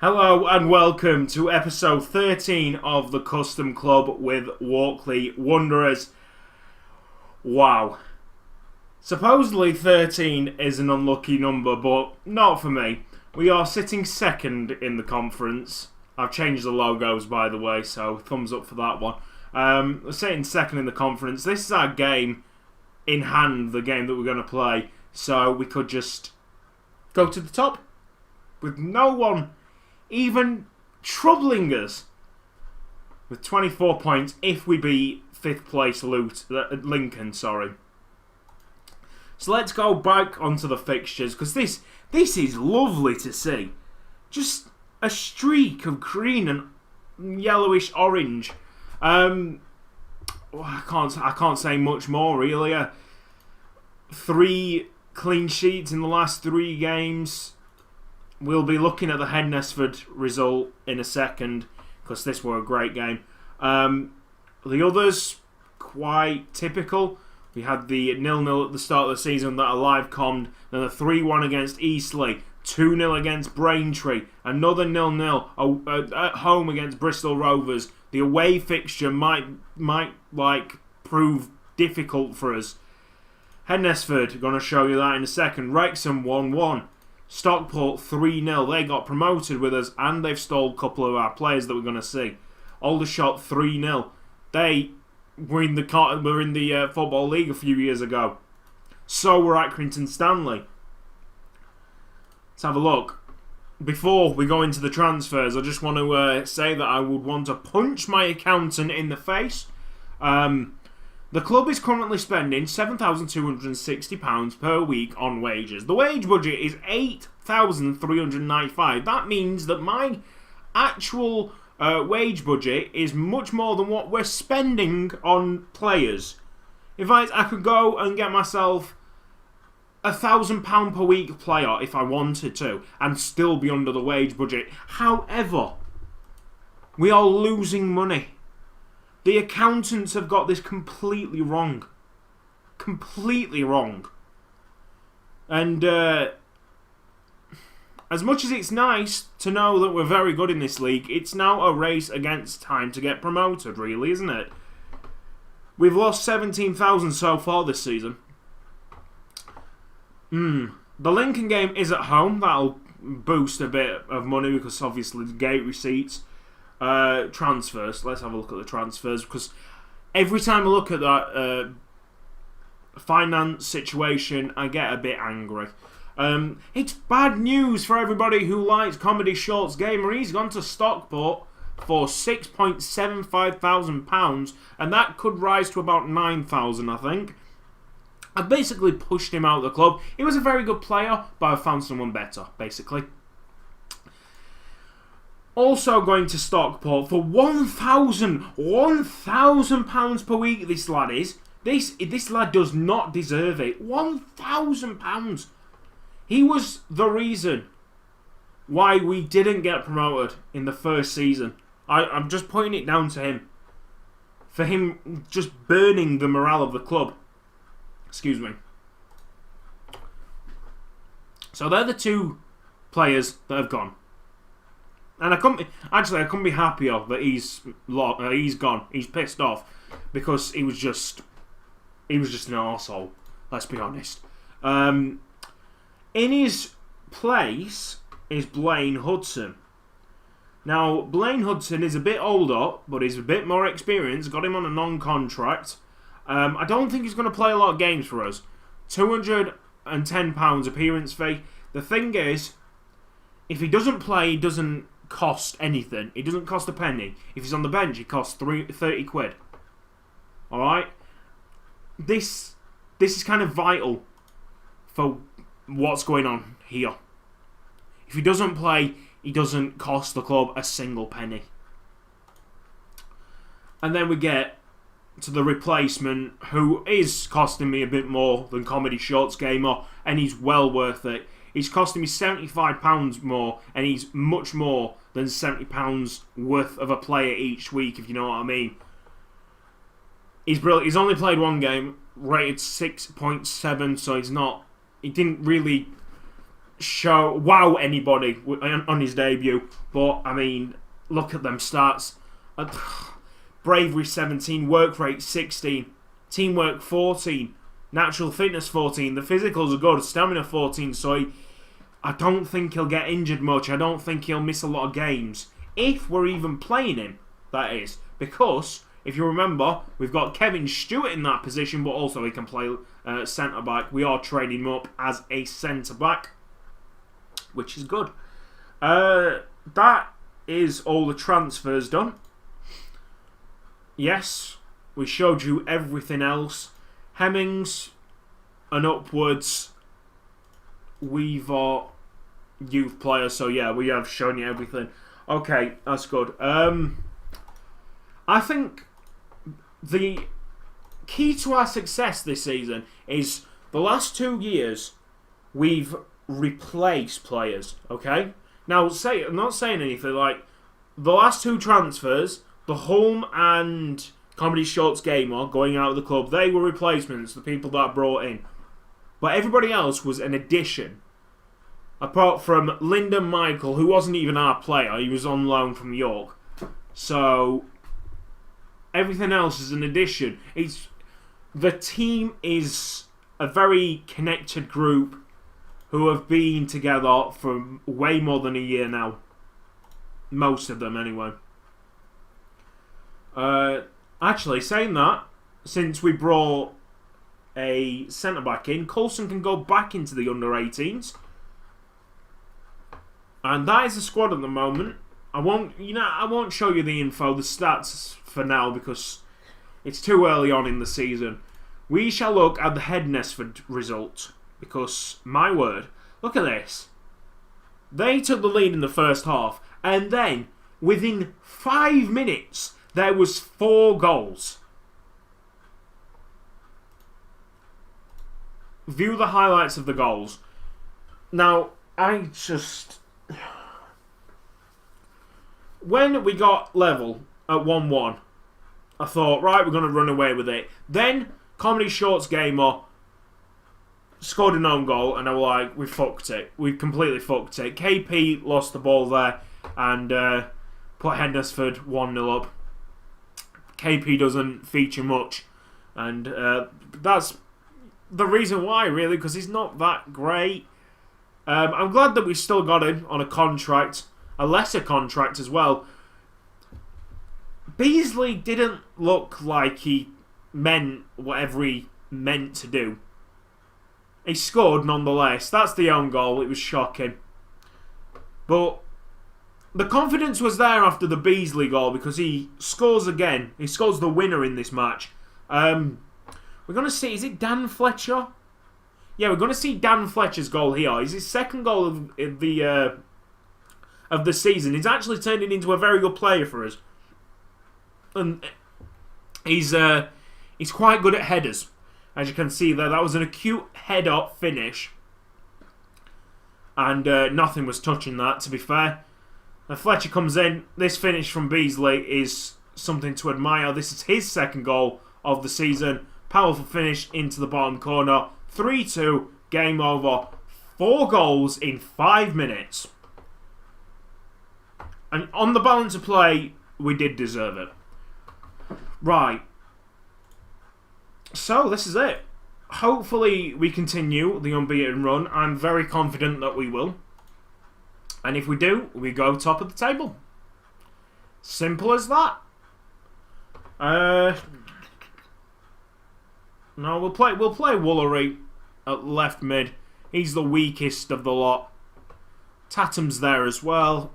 Hello and welcome to episode 13 of the Custom Club with Walkley Wanderers. Wow. Supposedly 13 is an unlucky number, but not for me. We are sitting second in the conference. I've changed the logos, by the way, so thumbs up for that one. We're sitting second in the conference. This is our game in hand, the game that we're going to play. So we could just go to the top with no one even troubling us with 24 points if we beat 5th place Lincoln. So let's go back onto the fixtures, because this is lovely to see. Just a streak of green and yellowish orange. I can't say much more really. 3 clean sheets in the last 3 games. We'll be looking at the Hednesford result in a second, because this were a great game. The others, quite typical. We had the 0-0 at the start of the season that are live commed, then the 3-1 against Eastleigh, 2-0 against Braintree, another 0-0 at home against Bristol Rovers. The away fixture might prove difficult for us. Hednesford, going to show you that in a second. Wrexham 1-1. Stockport 3-0. They got promoted with us, and they've stole a couple of our players that we're going to see. Aldershot 3-0. They were in the Football League a few years ago. So were Accrington Stanley. Let's have a look. Before we go into the transfers, I just want to say that I would want to punch my accountant in the face. The club is currently spending £7,260 per week on wages. The wage budget is £8,395. That means that my actual wage budget is much more than what we're spending on players. In fact, I could go and get myself £1,000 per week player if I wanted to, and still be under the wage budget. However, we are losing money. The accountants have got this completely wrong. Completely wrong. And as much as it's nice to know that we're very good in this league, it's now a race against time to get promoted, really, isn't it? We've lost 17,000 so far this season. The Lincoln game is at home. That'll boost a bit of money, because obviously the gate receipts. Transfers. Let's have a look at the transfers, because every time I look at that finance situation, I get a bit angry. It's bad news for everybody who likes Comedy Shorts Gamer. He's gone to Stockport for £6,750, and that could rise to about 9,000, I think. I basically pushed him out of the club. He was a very good player, but I found someone better, basically. Also going to Stockport for £1,000 per week. This lad is. This lad does not deserve it. £1,000. He was the reason why we didn't get promoted in the first season. I'm just putting it down to him. For him just burning the morale of the club. Excuse me. So they're the 2 players that have gone. And I couldn't be happier that he's gone. He's pissed off, because he was just an arsehole. Let's be honest. In his place is Blaine Hudson. Now, Blaine Hudson is a bit older, but he's a bit more experienced. Got him on a non-contract. I don't think he's going to play a lot of games for us. £210 appearance fee. The thing is, if he doesn't play, he doesn't cost anything. It doesn't cost a penny. If he's on the bench, it costs 30 quid. Alright? This is kind of vital for what's going on here. If he doesn't play, he doesn't cost the club a single penny. And then we get to the replacement, who is costing me a bit more than Comedy Shorts Gamer, and he's well worth it. He's costing me £75 more, and he's much more than £70 worth of a player each week, if you know what I mean. He's brilliant. He's only played 1 game, rated 6.7, so he didn't really wow anybody on his debut. But I mean, look at them stats: bravery 17, work rate 16, teamwork 14, natural fitness 14. The physicals are good, stamina 14. So I don't think he'll get injured much. I don't think he'll miss a lot of games if we're even playing him. That is because, if you remember, we've got Kevin Stewart in that position, but also he can play centre back. We are trading him up as a centre back, which is good. That is all the transfers done. Yes, we showed you everything else. Hemmings and upwards, we've got youth players, so yeah, we have shown you everything. Okay, that's good. I think the key to our success this season is the last 2 years we've replaced players, okay? Now, I'm not saying anything, like, the last 2 transfers, the Hulme and Comedy Shorts Gamer going out of the club, they were replacements, the people that I brought in. But everybody else was an addition. Apart from Lyndon Michael, who wasn't even our player, he was on loan from York. So everything else is an addition. The team is a very connected group who have been together for way more than a year now. Most of them, anyway. Actually, saying that, since we brought a centre-back in, Coulson can go back into the under-18s. And that is the squad at the moment. I won't show you the info, the stats for now, because it's too early on in the season. We shall look at the Hednesford result, because, my word, look at this. They took the lead in the first half, and then, within 5 minutes, there was 4 goals. View the highlights of the goals. Now, when we got level at 1-1, I thought, right, we're going to run away with it. Then, Comedy Shorts Gamer scored an own goal, and I was like, we fucked it. We completely fucked it. KP lost the ball there, and put Hednesford 1-0 up. KP doesn't feature much, and that's the reason why, really, because he's not that great. I'm glad that we still got him on a contract, a lesser contract as well. Beasley didn't look like he meant whatever he meant to do. He scored nonetheless. That's the own goal. It was shocking. But the confidence was there after the Beasley goal because he scores again. He scores the winner in this match. We're going to see, is it Dan Fletcher? Yeah, we're going to see Dan Fletcher's goal here. It's his second goal of the season. He's actually turned it into a very good player for us. And he's quite good at headers. As you can see there, that was an acute header finish. And nothing was touching that, to be fair. And Fletcher comes in. This finish from Beasley is something to admire. This is his second goal of the season. Powerful finish into the bottom corner. 3-2, game over. 4 goals in 5 minutes. And on the balance of play, we did deserve it. Right. So, this is it. Hopefully, we continue the unbeaten run. I'm very confident that we will. And if we do, we go top of the table. Simple as that. No, we'll play Woolery at left mid. He's the weakest of the lot. Tatham's there as well.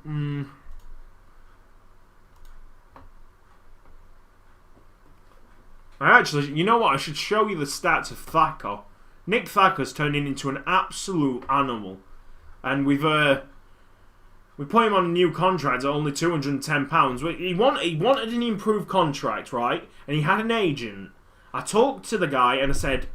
Actually, you know what? I should show you the stats of Thacker. Nick Thacker's turning into an absolute animal. And we put him on a new contract at only £210. He wanted an improved contract, right? And he had an agent. I talked to the guy and I said,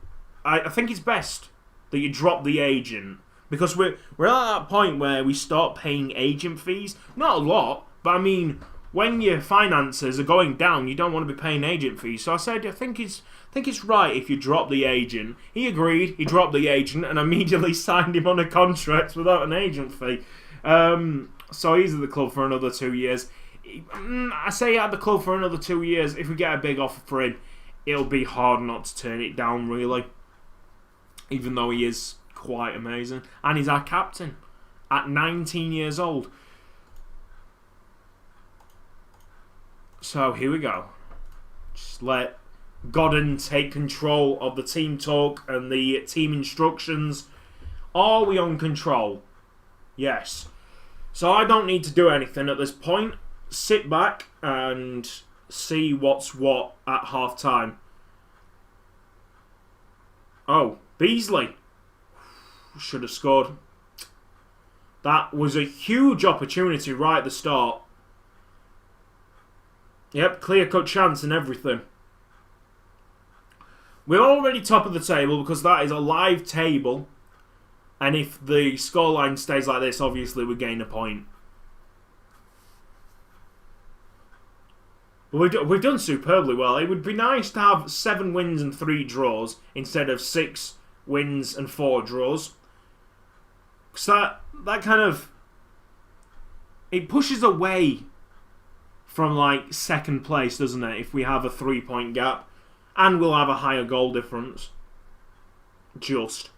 I think it's best that you drop the agent. Because we're at that point where we start paying agent fees. Not a lot, but I mean, when your finances are going down, you don't want to be paying agent fees. So I said, I think I think it's right if you drop the agent. He agreed. He dropped the agent and immediately signed him on a contract without an agent fee. So he's at the club for another 2 years. I say at the club for another 2 years. If we get a big offer for him, it'll be hard not to turn it down, really. Even though he is quite amazing. And he's our captain at 19 years old. So here we go. Just let Godden take control of the team talk and the team instructions. Are we on control? Yes. So I don't need to do anything at this point. Sit back and see what's what at half time. Oh, Beasley should have scored. That was a huge opportunity right at the start. Yep, clear-cut chance and everything. We're already top of the table because that is a live table. And if the scoreline stays like this, obviously we gain a point. But we've done superbly well. It would be nice to have 7 wins and 3 draws instead of 6 wins and 4 draws. Because that kind of... It pushes away from like second place, doesn't it? If we have a 3-point gap. And we'll have a higher goal difference. Just.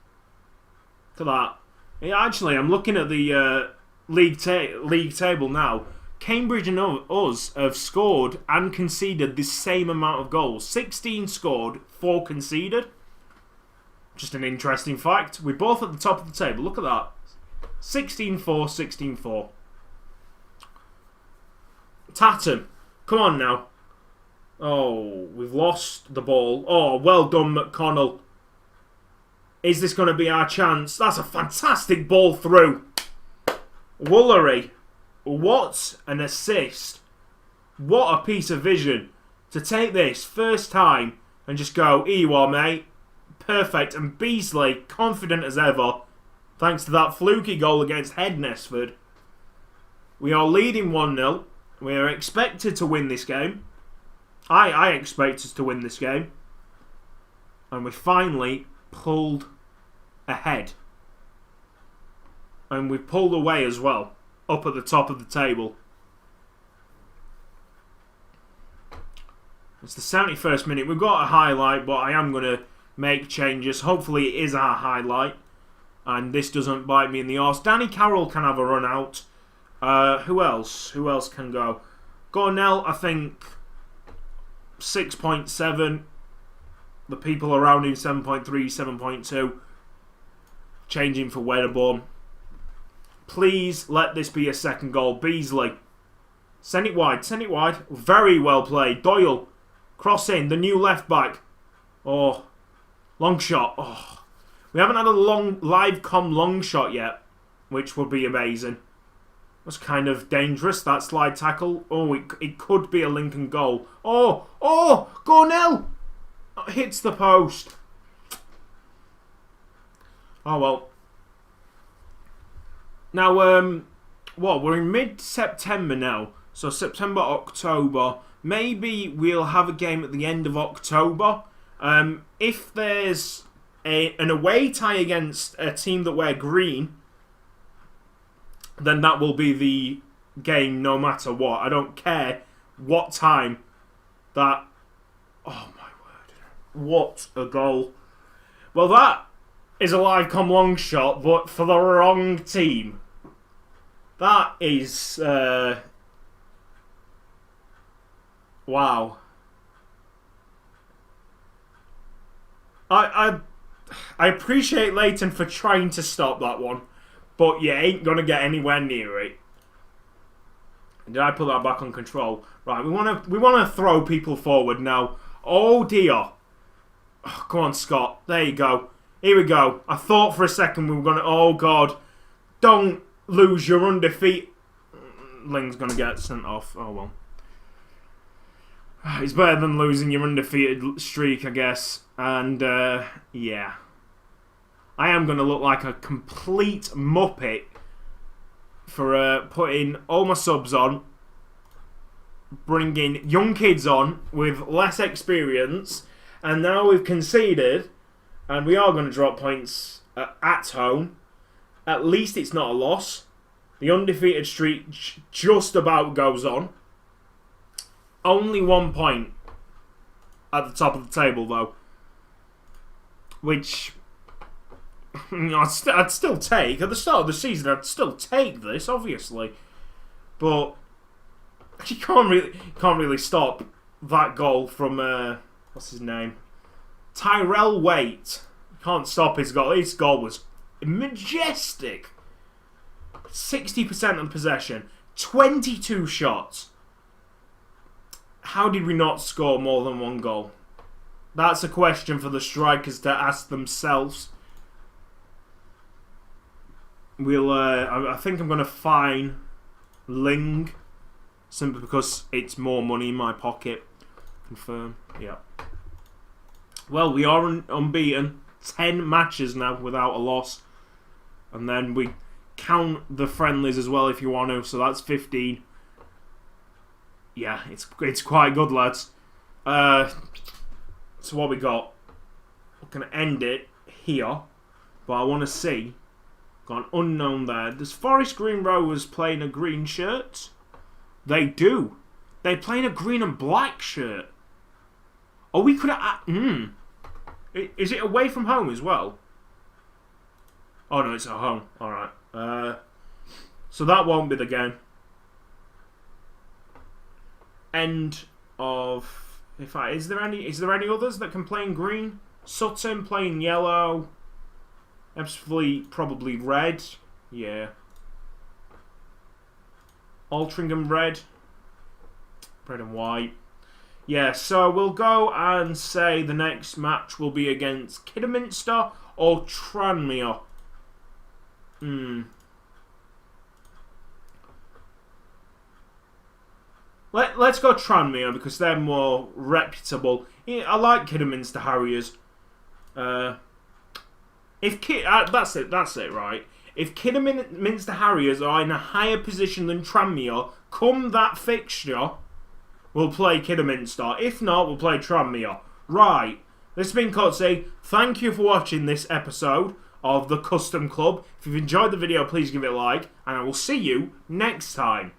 Look at that. Yeah, actually, I'm looking at the league table now. Cambridge and us have scored and conceded the same amount of goals. 16 scored, 4 conceded. Just an interesting fact. We're both at the top of the table. Look at that. 16-4, 16-4. Tatum. Come on now. Oh, we've lost the ball. Oh, well done, McConnell. Is this going to be our chance? That's a fantastic ball through. Woolery. What an assist. What a piece of vision. To take this first time and just go, here you are, mate. Perfect. And Beasley, confident as ever, thanks to that fluky goal against Hednesford. We are leading 1-0. We are expected to win this game. I expect us to win this game. And we finally pulled ahead. And we've pulled away as well. Up at the top of the table. It's the 71st minute. We've got a highlight, but I am going to make changes. Hopefully it is our highlight. And this doesn't bite me in the arse. Danny Carroll can have a run out. Who else? Who else can go? Gornell, I think... 6.7. The people around him 7.3, 7.2. Changing for Wedderborn. Please let this be a second goal. Beasley. Send it wide. Send it wide. Very well played. Doyle. Cross in. The new left back. Oh. Long shot. Oh. We haven't had a live long shot yet. Which would be amazing. That's kind of dangerous, that slide tackle. Oh, it could be a Lincoln goal. Oh! Oh! Gornell! Hits the post. Oh, well. Now, we're in mid-September now. So, September, October. Maybe we'll have a game at the end of October. If there's an away tie against a team that wear green... then that will be the game no matter what. I don't care what time that... Oh, my word. What a goal. Well, that is a live long shot, but for the wrong team. That is... wow. I appreciate Leighton for trying to stop that one. But you ain't going to get anywhere near it. Did I put that back on control? Right, we want to throw people forward now. Oh dear. Oh, come on, Scott. There you go. Here we go. I thought for a second we were going to... Oh, God. Don't lose your undefeated... Ling's going to get sent off. Oh, well. It's better than losing your undefeated streak, I guess. And, yeah. I am going to look like a complete muppet for putting all my subs on, bringing young kids on with less experience, And now we've conceded, and we are going to drop points at home. At least it's not a loss. The undefeated streak just about goes on. Only 1 point at the top of the table, though. Which I'd still take. At the start of the season, I'd still take this, obviously. But you can't really stop that goal from what's his name? Tyrell Waite. Can't stop his goal. His goal was majestic. 60% of possession, 22 shots. How did we not score more than 1 goal? That's a question for the strikers to ask themselves. I think I'm going to fine Ling, simply because it's more money in my pocket. Confirm. Yeah. Well, we are unbeaten. 10 matches now without a loss. And then we count the friendlies as well if you want to. So that's 15. Yeah, it's quite good, lads. So what we got? We're going to end it here. But I want to see. Got an unknown there. Does Forest Green Rovers playing a green shirt? They do. They're playing a green and black shirt. Oh, we could have... Is it away from home as well? Oh, no, it's at home. Alright. So that won't be the game. End of... Is there any others that can play in green? Sutton playing yellow. Ebbsfleet probably red. Yeah. Altrincham red. Red and white. Yeah, so we'll go and say the next match will be against Kidderminster or Tranmere. Let's go Tranmere because they're more reputable. I like Kidderminster Harriers. That's it, right? If Kidderminster Harriers are in a higher position than Tranmere, come that fixture, we'll play Kidderminster. If not, we'll play Tranmere. Right. This has been Cotsy. Thank you for watching this episode of the Custom Club. If you've enjoyed the video, please give it a like, and I will see you next time.